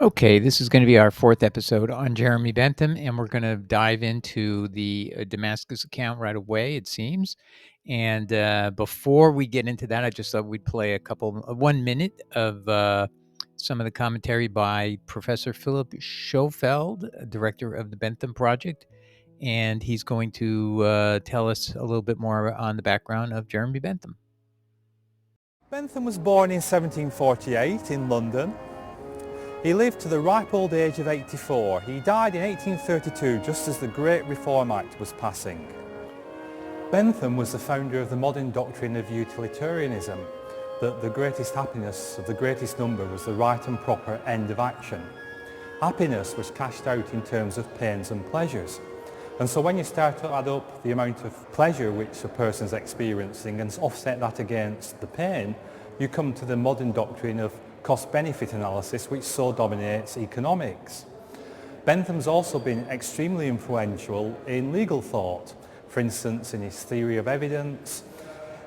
Okay, this is going to be our fourth episode on Jeremy Bentham, and we're going to dive into the Damascus account right away, it seems. And before we get into that, I just thought we'd play 1 minute of some of the commentary by Professor Philip Schofeld, director of the Bentham Project. And he's going to tell us a little bit more on the background of Jeremy Bentham. Bentham was born in 1748 in London. He lived to the ripe old age of 84. He died in 1832 just as the Great Reform Act was passing. Bentham was the founder of the modern doctrine of utilitarianism, that the greatest happiness of the greatest number was the right and proper end of action. Happiness was cashed out in terms of pains and pleasures. And so when you start to add up the amount of pleasure which a person's experiencing and offset that against the pain, you come to the modern doctrine of cost-benefit analysis, which so dominates economics. Bentham's also been extremely influential in legal thought, for instance in his theory of evidence,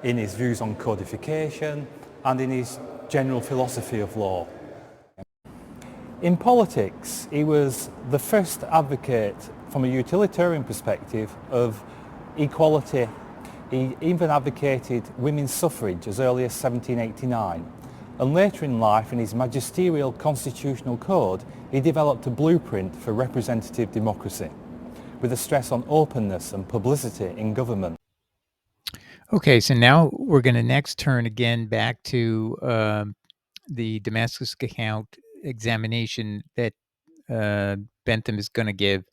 in his views on codification, and in his general philosophy of law. In politics, he was the first advocate from a utilitarian perspective of equality. He even advocated women's suffrage as early as 1789. And later in life, in his magisterial constitutional code, he developed a blueprint for representative democracy, with a stress on openness and publicity in government. Okay, so now we're going to next turn again back to the Damascus account examination that Bentham is going to give.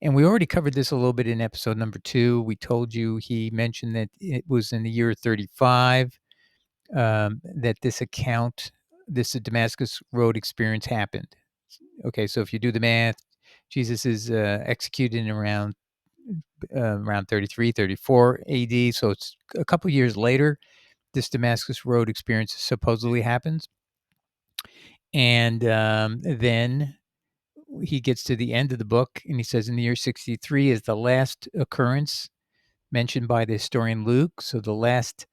And we already covered this a little bit in episode number 2. We told you he mentioned that it was in the year 35 that this Damascus Road experience happened. Okay, so if you do the math, Jesus is executed in around 33, 34 AD. So it's a couple years later, this Damascus Road experience supposedly happens. And then he gets to the end of the book and he says in the year 63 is the last occurrence mentioned by the historian Luke. So the last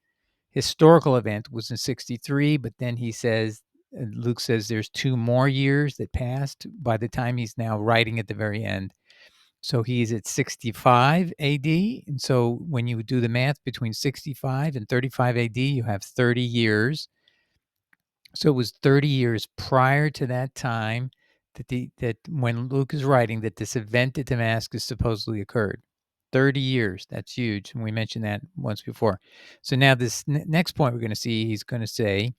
historical event was in 63, but then he says, Luke says there's 2 more years that passed by the time he's now writing at the very end. So he's at 65 AD. And so when you do the math between 65 and 35 AD, you have 30 years. So it was 30 years prior to that time that when Luke is writing that this event at Damascus supposedly occurred. 30 years. That's huge. And we mentioned that once before. So now this next point we're going to see, he's going to say,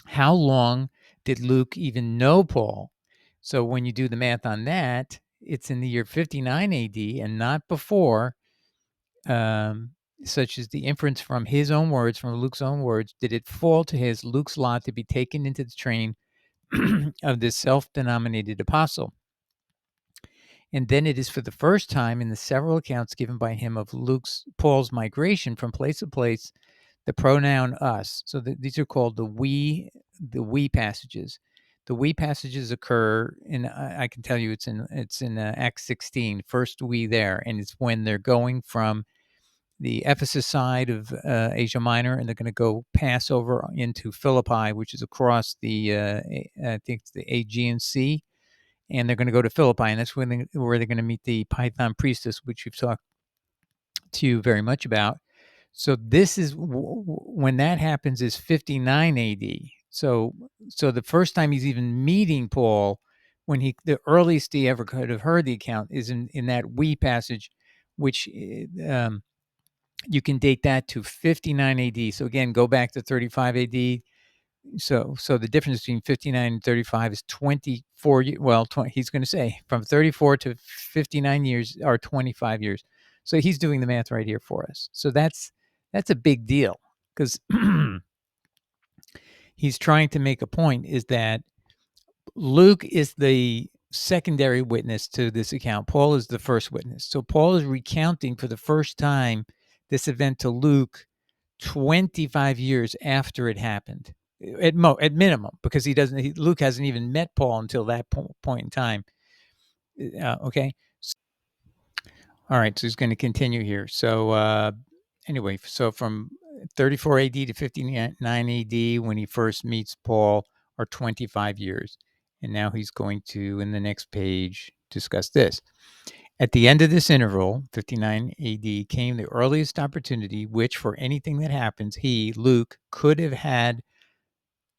how long did Luke even know Paul? So when you do the math on that, it's in the year 59 AD and not before, such as the inference from his own words, from Luke's own words, did it fall to Luke's lot to be taken into the train of this self-denominated apostle. And then it is for the first time in the several accounts given by him of Paul's migration from place to place, the pronoun us. So these are called the we passages. The we passages occur in, I can tell you it's in Acts 16, first we there. And it's when they're going from the Ephesus side of Asia Minor, and they're going to go pass over into Philippi, which is across I think it's the Aegean Sea, and they're going to go to Philippi, and that's where they're going to meet the Python priestess, which we've talked to you very much about. So this is when that happens is 59 AD. So the first time he's even meeting Paul, the earliest he ever could have heard the account is in that we passage, which you can date that to 59 AD. So again, go back to 35 AD. So the difference between 59 and 35 is 24. Well, he's going to say from 34 to 59 years are 25 years. So he's doing the math right here for us. So that's a big deal because he's trying to make a point is that Luke is the secondary witness to this account. Paul is the first witness. So Paul is recounting for the first time this event to Luke 25 years after it happened, at minimum, because Luke hasn't even met Paul until that point in time. Okay. All right. So he's going to continue here. So anyway, so from 34 AD to 59 AD, when he first meets Paul, are 25 years. And now he's going to, in the next page, discuss this. At the end of this interval, 59 AD, came the earliest opportunity which, for anything that happens, he, Luke, could have had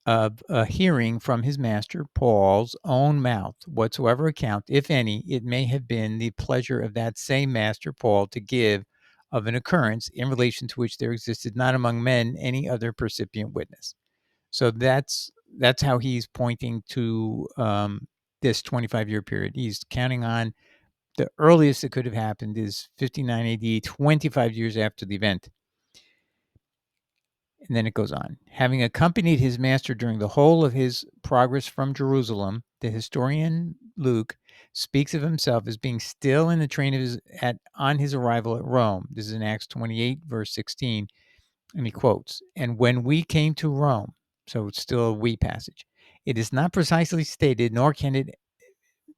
of a hearing from his master Paul's own mouth, whatsoever account, if any, it may have been the pleasure of that same master Paul to give of an occurrence in relation to which there existed not among men any other percipient witness. So that's how he's pointing to this 25-year period. He's counting on the earliest it could have happened is 59 AD, 25 years after the event. And then it goes on. Having accompanied his master during the whole of his progress from Jerusalem, the historian Luke speaks of himself as being still in the train of on his arrival at Rome. This is in Acts 28, verse 16. And he quotes, "And when we came to Rome," so it's still a we passage, "it is not precisely stated, nor can it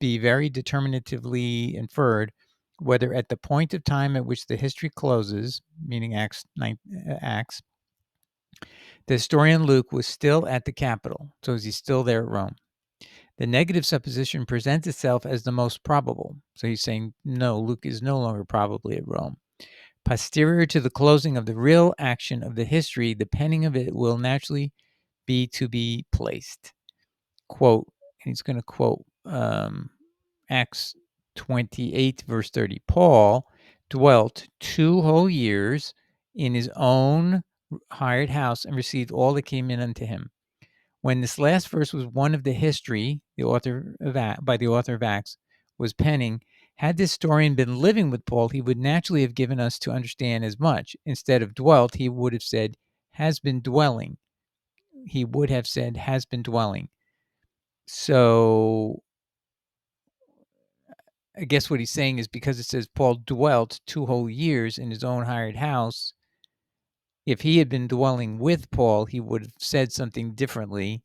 be very determinatively inferred, whether at the point of time at which the history closes," meaning Acts, the historian Luke was still at the capital. So is he still there at Rome? The negative supposition presents itself as the most probable. So he's saying, no, Luke is no longer probably at Rome. Posterior to the closing of the real action of the history, the penning of it will naturally be to be placed. Quote, and he's going to quote Acts 28, verse 30. Paul dwelt 2 whole years in his own hired house and received all that came in unto him. When this last verse was one of the history, by the author of Acts was penning, had this historian been living with Paul, he would naturally have given us to understand as much. Instead of dwelt, he would have said, has been dwelling. He would have said, has been dwelling. So I guess what he's saying is because it says Paul dwelt 2 whole years in his own hired house, if he had been dwelling with Paul, he would have said something differently.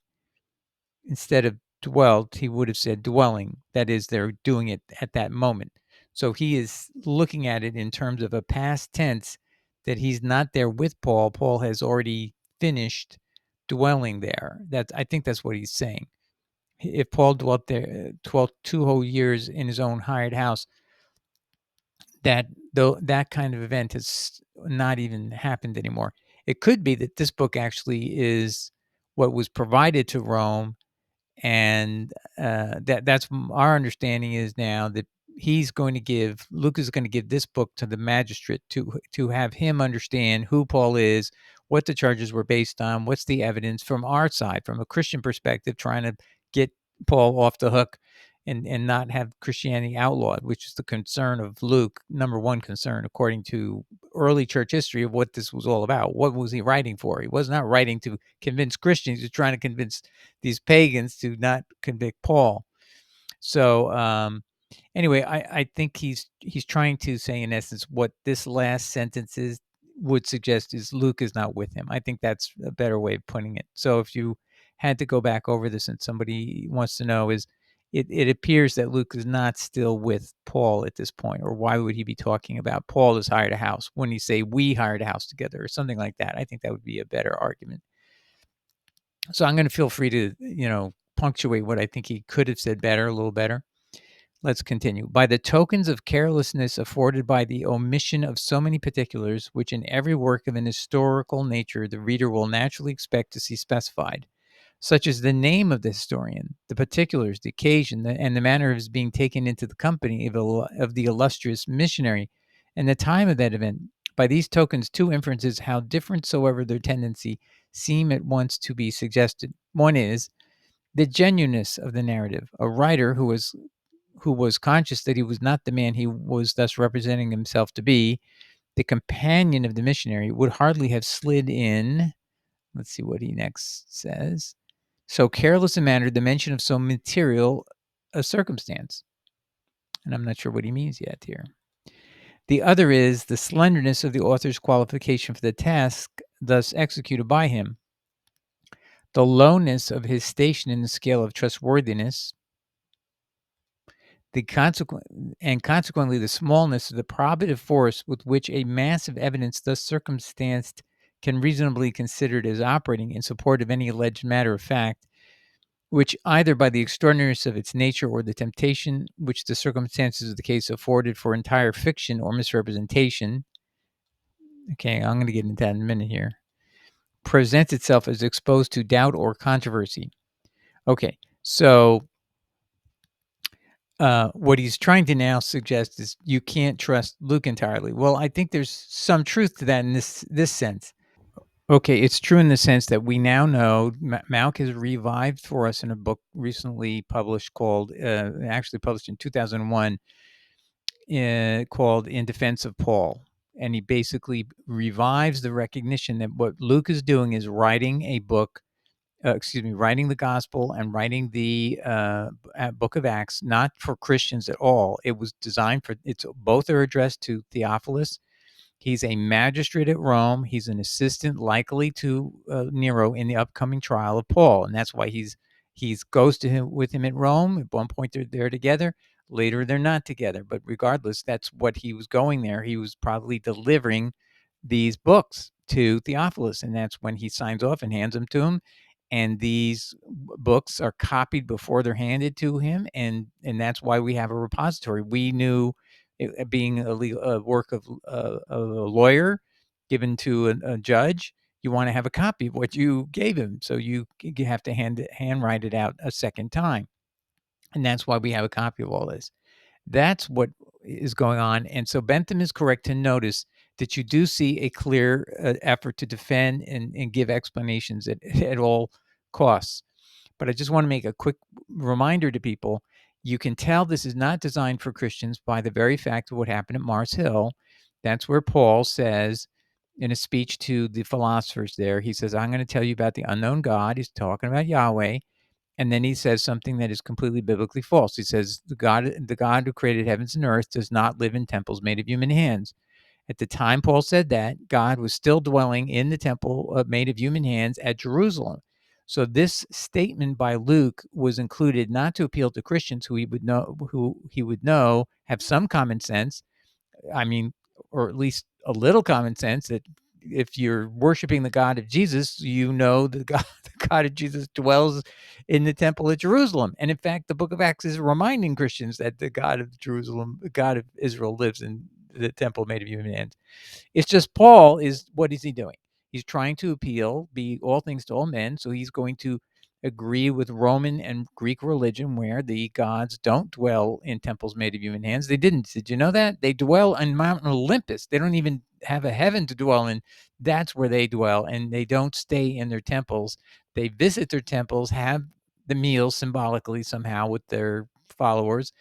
Instead of dwelt, he would have said dwelling. That is, they're doing it at that moment. So he is looking at it in terms of a past tense that he's not there with Paul. Paul has already finished dwelling there. I think that's what he's saying. If Paul dwelt 2 whole years in his own hired house, that kind of event has not even happened anymore. It could be that this book actually is what was provided to Rome, and that's our understanding is now that Luke is going to give this book to the magistrate to have him understand who Paul is, what the charges were based on, what's the evidence from our side, from a Christian perspective, trying to get Paul off the hook and not have Christianity outlawed, which is the concern of Luke, number one concern, according to early church history, of what this was all about. What was he writing for? He was not writing to convince Christians. He was trying to convince these pagans to not convict Paul. So anyway, I think he's trying to say, in essence, what this last sentence would suggest is Luke is not with him. I think that's a better way of putting it. So if you had to go back over this and somebody wants to know, it appears that Luke is not still with Paul at this point, or why would he be talking about Paul has hired a house when he say we hired a house together or something like that? I think that would be a better argument. So I'm going to feel free to, punctuate what I think he could have said better, a little better. Let's continue. By the tokens of carelessness afforded by the omission of so many particulars, which in every work of an historical nature the reader will naturally expect to see specified, such as the name of the historian, the particulars, the occasion, and the manner of his being taken into the company of the illustrious missionary, and the time of that event. By these tokens, 2 inferences, how different soever their tendency, seem at once to be suggested. One is the genuineness of the narrative. A writer who was conscious that he was not the man he was thus representing himself to be, the companion of the missionary, would hardly have slid in. Let's see what he next says. So careless a manner, the mention of so material a circumstance. And I'm not sure what he means yet here. The other is the slenderness of the author's qualification for the task thus executed by him, the lowness of his station in the scale of trustworthiness, consequently the smallness of the probative force with which a mass of evidence thus circumstanced can reasonably be considered as operating in support of any alleged matter of fact, which either by the extraordinariness of its nature or the temptation which the circumstances of the case afforded for entire fiction or misrepresentation, okay, I'm going to get into that in a minute here, presents itself as exposed to doubt or controversy. Okay, so what he's trying to now suggest is you can't trust Luke entirely. Well, I think there's some truth to that in this sense. Okay, it's true in the sense that we now know Malk has revived for us in a book recently published called, actually published in 2001, called In Defense of Paul. And he basically revives the recognition that what Luke is doing is writing a book, writing the gospel and writing the book of Acts, not for Christians at all. It was designed for, both are addressed to Theophilus. He's a magistrate at Rome. He's an assistant, likely to Nero in the upcoming trial of Paul, and that's why he's goes to him with him at Rome. At one point, they're there together. Later, they're not together. But regardless, that's what he was going there. He was probably delivering these books to Theophilus, and that's when he signs off and hands them to him. And these books are copied before they're handed to him, and that's why we have a repository. We knew it being a work of a lawyer given to a judge, you want to have a copy of what you gave him, so you have to handwrite it out a second time, and that's why we have a copy of all this. That's what is going on, and so Bentham is correct to notice that you do see a clear effort to defend and give explanations at all costs. But I just want to make a quick reminder to people. You can tell this is not designed for Christians by the very fact of what happened at Mars Hill. That's where Paul says in a speech to the philosophers there, he says, I'm going to tell you about the unknown God. He's talking about Yahweh. And then he says something that is completely biblically false. He says, the God who created heavens and earth does not live in temples made of human hands. At the time Paul said that, God was still dwelling in the temple made of human hands at Jerusalem. So this statement by Luke was included not to appeal to Christians who he would know have some common sense. I mean, or at least a little common sense that if you're worshiping the God of Jesus, you know the God of Jesus dwells in the temple at Jerusalem. And in fact, the book of Acts is reminding Christians that the God of Jerusalem, the God of Israel, lives in the temple made of human hands. It's just Paul what is he doing? He's trying to be all things to all men. So he's going to agree with Roman and Greek religion where the gods don't dwell in temples made of human hands. They didn't. Did you know that? They dwell on Mount Olympus. They don't even have a heaven to dwell in. That's where they dwell, and they don't stay in their temples. They visit their temples, have the meals symbolically somehow with their followers,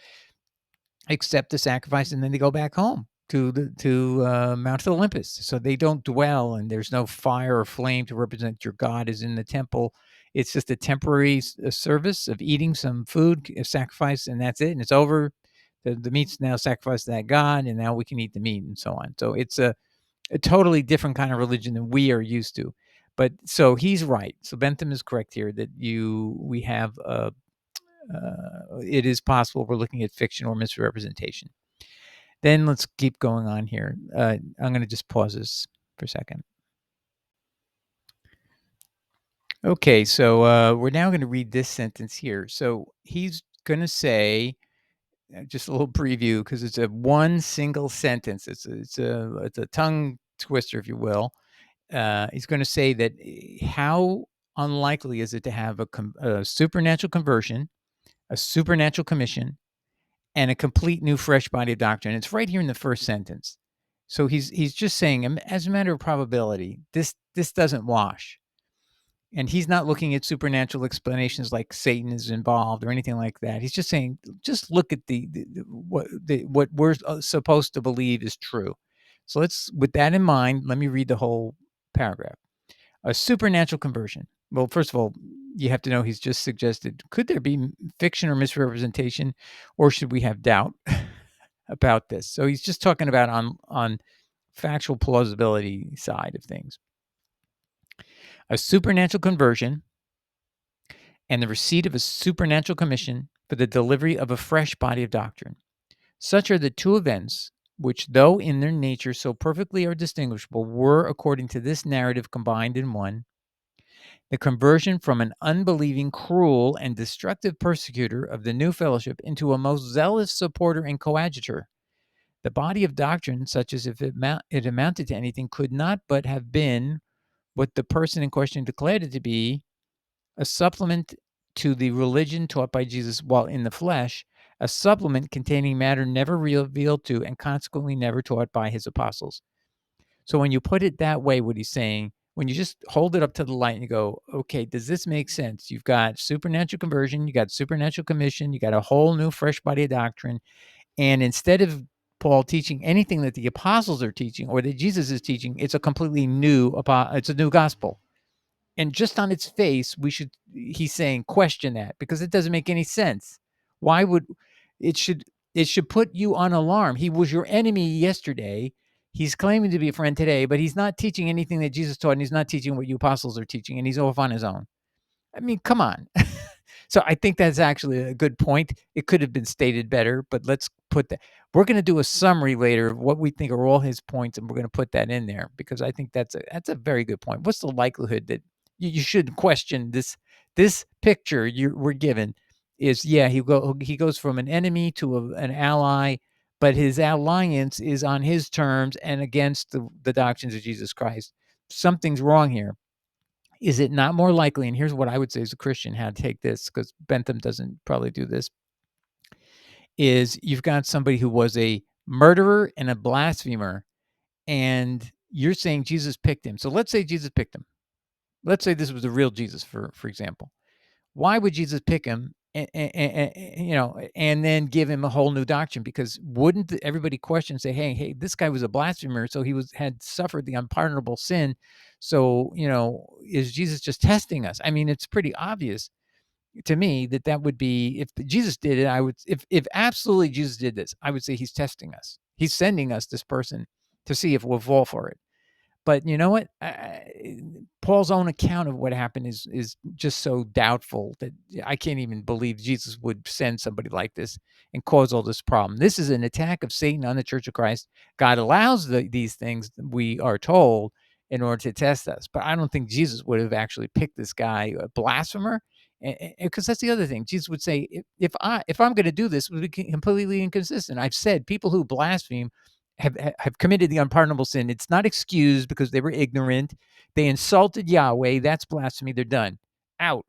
accept the sacrifice, and then they go back home to Mount Olympus. So they don't dwell, and there's no fire or flame to represent your God is in the temple. It's just a temporary service of eating some food, a sacrifice, and that's it. And it's over. The meat's now sacrificed to that God, and now we can eat the meat and so on. So it's a totally different kind of religion than we are used to. But so he's right. So Bentham is correct here that we have it is possible we're looking at fiction or misrepresentation. Then let's keep going on here. I'm going to just pause this for a second. Okay, so we're now going to read this sentence here. So he's going to say, just a little preview because it's a one single sentence. It's a tongue twister, if you will. He's going to say that how unlikely is it to have a supernatural conversion, a supernatural commission, and a complete new fresh body of doctrine. It's right here in the first sentence. So he's just saying, as a matter of probability, this doesn't wash. And he's not looking at supernatural explanations like Satan is involved or anything like that. He's just saying, just look at what we're supposed to believe is true. So with that in mind, let me read the whole paragraph. A supernatural conversion. Well, first of all, you have to know he's just suggested, could there be fiction or misrepresentation, or should we have doubt about this? So he's just talking about on factual plausibility side of things. A supernatural conversion and the receipt of a supernatural commission for the delivery of a fresh body of doctrine. Such are the two events which, though in their nature so perfectly are distinguishable, were, according to this narrative, combined in one. the conversion from an unbelieving, cruel, and destructive persecutor of the new fellowship into a most zealous supporter and coadjutor. The body of doctrine, such as if it amounted to anything, could not but have been what the person in question declared it to be, a supplement to the religion taught by Jesus while in the flesh, a supplement containing matter never revealed to and consequently never taught by his apostles. So when you put it that way, what he's saying, when you just hold it up to the light and you go, okay, does this make sense? You've got supernatural conversion, you got supernatural commission, you got a whole new fresh body of doctrine. And instead of Paul teaching anything that the apostles are teaching or that Jesus is teaching, it's a completely new, it's a new gospel. And just on its face, he's saying, question that because it doesn't make any sense. Why would it should put you on alarm? He was your enemy yesterday. He's claiming to be a friend today, but he's not teaching anything that Jesus taught, and he's not teaching what you apostles are teaching, and he's off on his own. I mean, come on. So I think that's actually a good point. It could have been stated better, but let's put that. We're going to do a summary later of what we think are all his points, and we're going to put that in there because I think that's a very good point. What's the likelihood that you should question this picture we're given? Is he goes from an enemy to an ally, but his alliance is on his terms and against the doctrines of Jesus Christ. Something's wrong here. Is it not more likely, and here's what I would say as a Christian, how to take this, because Bentham doesn't probably do this, is you've got somebody who was a murderer and a blasphemer, and you're saying Jesus picked him. So let's say Jesus picked him. Let's say this was the real Jesus, for example. Why would Jesus pick him and then give him a whole new doctrine? Because wouldn't everybody question, say, hey, this guy was a blasphemer, so he had suffered the unpardonable sin. So, is Jesus just testing us? I mean, it's pretty obvious to me that would be, if Jesus did it, if absolutely Jesus did this, I would say he's testing us. He's sending us this person to see if we'll fall for it. But you know what? Paul's own account of what happened is just so doubtful that I can't even believe Jesus would send somebody like this and cause all this problem. This is an attack of Satan on the Church of Christ. God allows these things, we are told, in order to test us. But I don't think Jesus would have actually picked this guy, a blasphemer, because that's the other thing. Jesus would say, if I'm going to do this, it would be completely inconsistent. I've said people who blaspheme have committed the unpardonable sin. It's not excused because they were ignorant. They insulted Yahweh. That's blasphemy. They're done. Out.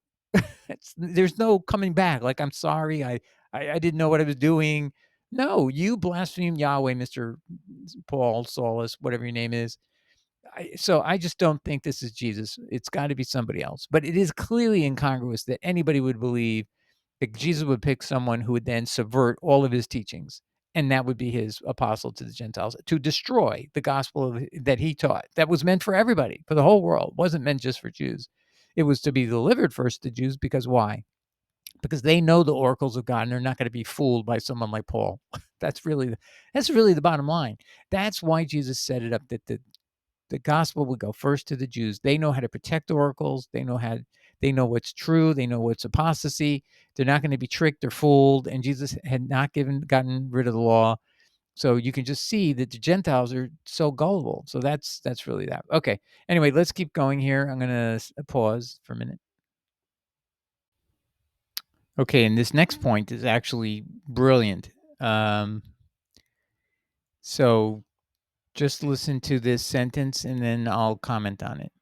There's no coming back. Like, I'm sorry. I didn't know what I was doing. No, you blaspheme Yahweh, Mr. Paul, Saulus, whatever your name is. So I just don't think this is Jesus. It's got to be somebody else. But it is clearly incongruous that anybody would believe that Jesus would pick someone who would then subvert all of his teachings, and that would be his apostle to the Gentiles, to destroy the gospel that he taught. That was meant for everybody, for the whole world. It wasn't meant just for Jews. It was to be delivered first to Jews, because why? Because they know the oracles of God, and they're not going to be fooled by someone like Paul. That's really the bottom line. That's why Jesus set it up that the gospel would go first to the Jews. They know how to protect oracles. They know what's true. They know what's apostasy. They're not going to be tricked or fooled. And Jesus had not gotten rid of the law. So you can just see that the Gentiles are so gullible. So that's really that. Okay. Anyway, let's keep going here. I'm going to pause for a minute. Okay. And this next point is actually brilliant. So just listen to this sentence and then I'll comment on it.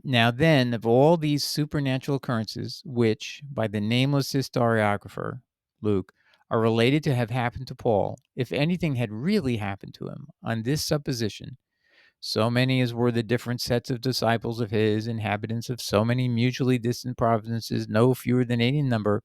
Now then, of all these supernatural occurrences, which, by the nameless historiographer, Luke, are related to have happened to Paul, if anything had really happened to him, on this supposition, so many as were the different sets of disciples of his, inhabitants of so many mutually distant provinces, no fewer than 80 in number,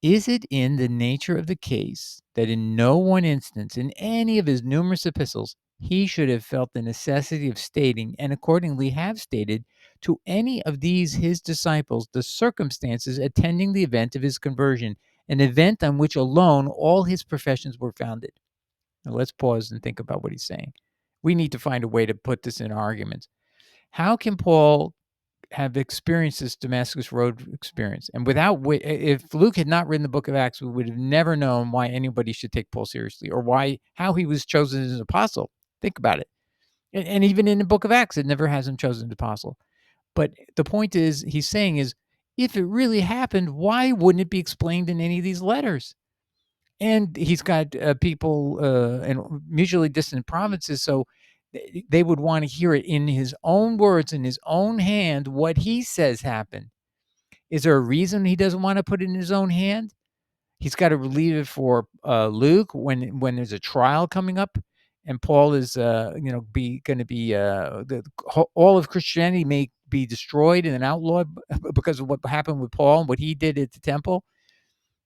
is it in the nature of the case that in no one instance in any of his numerous epistles he should have felt the necessity of stating, and accordingly have stated, to any of these his disciples the circumstances attending the event of his conversion, an event on which alone all his professions were founded? Now let's pause and think about what he's saying. We need to find a way to put this in arguments. How can Paul have experienced this Damascus Road experience? And if Luke had not written the book of Acts, we would have never known why anybody should take Paul seriously, or how he was chosen as an apostle. Think about it. And even in the book of Acts, it never has him chosen as an apostle. But the point is, he's saying is, if it really happened, why wouldn't it be explained in any of these letters? And he's got people in mutually distant provinces, so they would want to hear it in his own words, in his own hand, what he says happened. Is there a reason he doesn't want to put it in his own hand? He's got to leave it for Luke when there's a trial coming up, and Paul is be going to be all of Christianity may be destroyed and outlawed because of what happened with Paul and what he did at the temple.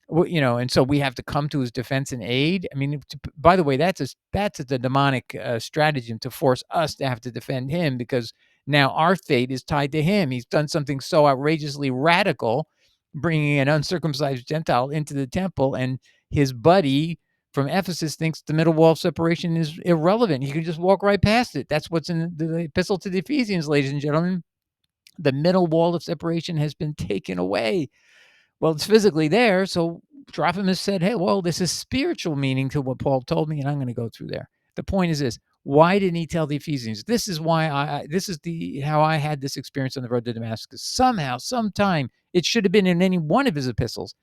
And so we have to come to his defense and aid. I mean, by the way, that's the demonic stratagem to force us to have to defend him, because now our fate is tied to him. He's done something so outrageously radical, bringing an uncircumcised Gentile into the temple, and his buddy from Ephesus thinks the middle wall of separation is irrelevant. He can just walk right past it. That's what's in the epistle to the Ephesians, ladies and gentlemen. The middle wall of separation has been taken away. Well, it's physically there, so Trophimus said, hey, well, this is spiritual meaning to what Paul told me, and I'm going to go through there. The point is this: why didn't he tell the Ephesians? This is why this is how I had this experience on the road to Damascus. Somehow, sometime, it should have been in any one of his epistles.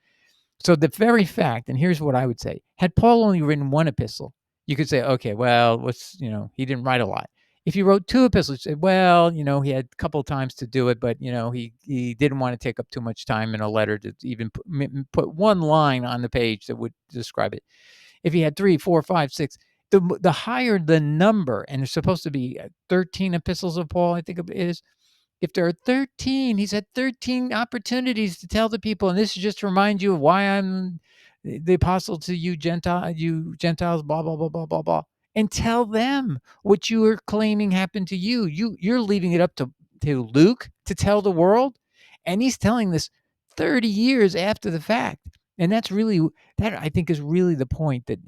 So the very fact, and here's what I would say: had Paul only written one epistle, you could say, okay, well, he didn't write a lot. If he wrote two epistles, say, well, he had a couple of times to do it, but he didn't want to take up too much time in a letter to even put one line on the page that would describe it. If he had 3, 4, 5, 6, the higher the number, and there's supposed to be 13 epistles of Paul, I think it is. If there are 13, he's had 13 opportunities to tell the people, and this is just to remind you of why I'm the apostle to you Gentiles, blah, blah, blah, blah, blah, blah. And tell them what you are claiming happened to you. You're leaving it up to Luke to tell the world. And he's telling this 30 years after the fact. And that I think is really the point, that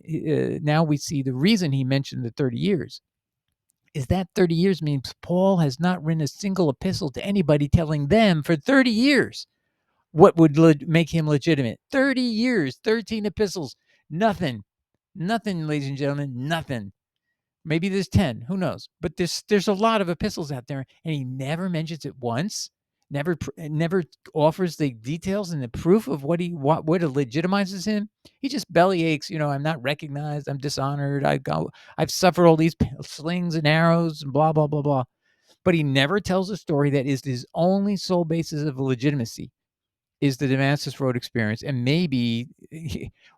now we see the reason he mentioned the 30 years is that 30 years means Paul has not written a single epistle to anybody telling them for 30 years what would make him legitimate. 30 years, 13 epistles, nothing. Nothing, ladies and gentlemen, nothing. Maybe there's 10, who knows? But there's a lot of epistles out there, and he never mentions it once. Never offers the details and the proof of what legitimizes him. He just belly aches. I'm not recognized. I'm dishonored. I've suffered all these slings and arrows and blah blah blah blah. But he never tells a story that is his only sole basis of legitimacy is the Damascus Road experience. And maybe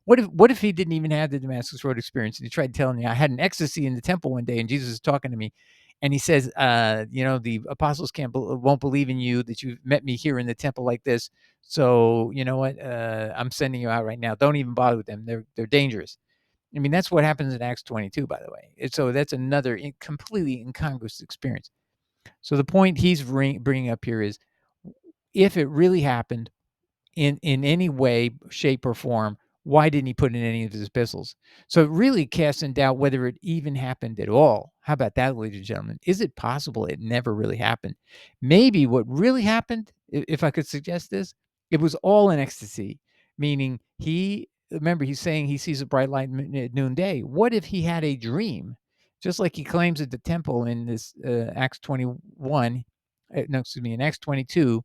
what if he didn't even have the Damascus Road experience, and he tried telling me I had an ecstasy in the temple one day and Jesus is talking to me, and he says, the apostles won't believe in you that you met me here in the temple like this. So you know what? I'm sending you out right now. Don't even bother with them. They're dangerous. I mean, that's what happens in Acts 22, by the way. And so that's another completely incongruous experience. So the point he's bringing up here is, if it really happened, in any way, shape, or form, why didn't he put in any of his epistles? So it really casts in doubt whether it even happened at all. How about that, ladies and gentlemen? Is it possible it never really happened? Maybe what really happened, if I could suggest this, it was all in ecstasy, meaning he's saying he sees a bright light at noonday. What if he had a dream? Just like he claims at the temple in this Acts 21, in Acts 22,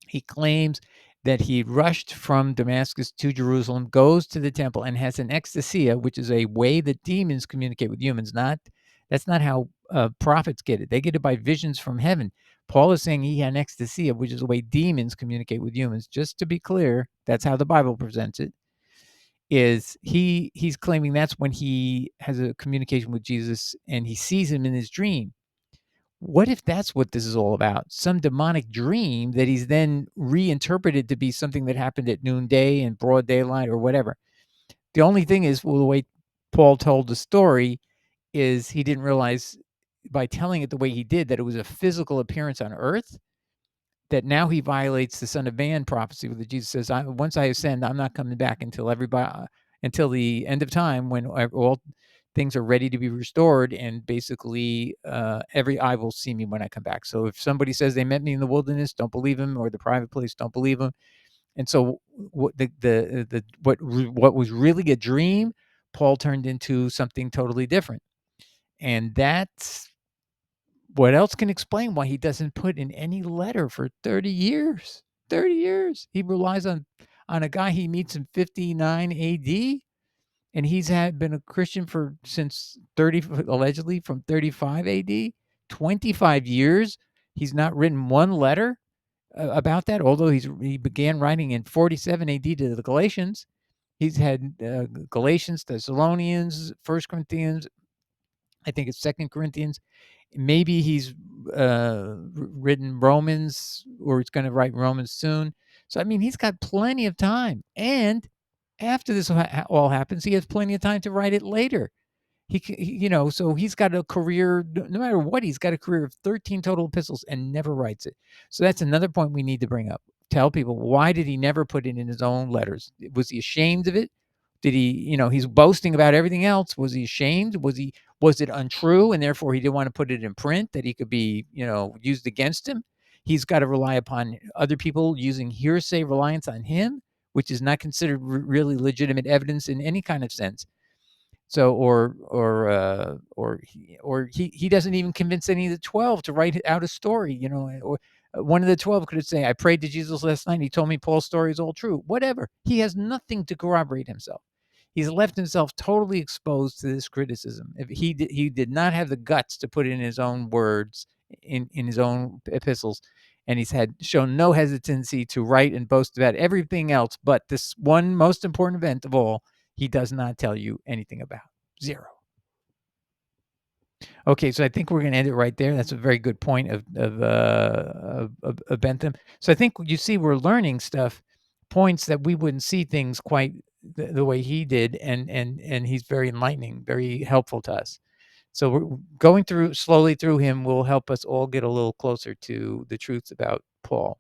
he claims that he rushed from Damascus to Jerusalem, goes to the temple, and has an ecstasia, which is a way that demons communicate with humans. That's not how prophets get it. They get it by visions from heaven. Paul is saying he had an ecstasia, which is the way demons communicate with humans. Just to be clear, that's how the Bible presents it. Is he's claiming that's when he has a communication with Jesus and he sees him in his dream. What if that's what this is all about? Some demonic dream that he's then reinterpreted to be something that happened at noonday and broad daylight or whatever. The only thing is, well, the way Paul told the story is he didn't realize, by telling it the way he did, that it was a physical appearance on earth, that now he violates the Son of Man prophecy, where Jesus says, once I ascend, I'm not coming back until the end of time, when all things are ready to be restored, and basically every eye will see me when I come back. So if somebody says they met me in the wilderness, don't believe him, or the private place, don't believe him. And so what was really a dream, Paul turned into something totally different. And that's What else can explain why he doesn't put in any letter for 30 years? 30 years. He relies on a guy he meets in 59 AD, and he's had been a Christian for since 30, allegedly from 35 AD, 25 years. He's not written one letter about that, although he began writing in 47 AD to the Galatians. He's had Galatians, Thessalonians, First Corinthians, I think it's Second Corinthians. Maybe he's written Romans, or he's going to write Romans soon. So I mean, he's got plenty of time, and after this all happens, he has plenty of time to write it later. So he's got a career, no matter what, he's got a career of 13 total epistles and never writes it. So that's another point we need to bring up. Tell people, why did he never put it in his own letters? Was he ashamed of it? Did he, he's boasting about everything else. Was he ashamed? Was it untrue, and therefore he didn't want to put it in print that he could be, used against him? He's got to rely upon other people using hearsay reliance on him, which is not considered really legitimate evidence in any kind of sense. So, or he doesn't even convince any of the 12 to write out a story, or one of the 12 could say, I prayed to Jesus last night, and he told me Paul's story is all true. Whatever. He has nothing to corroborate himself. He's left himself totally exposed to this criticism. If he did not have the guts to put it in his own words, in his own epistles, and he's shown no hesitancy to write and boast about everything else, but this one most important event of all, he does not tell you anything about. Zero. Okay, so I think we're going to end it right there. That's a very good point of Bentham. So I think you see we're learning stuff, points that we wouldn't see things quite the way he did, and he's very enlightening, very helpful to us. So we're going slowly through him will help us all get a little closer to the truths about Paul.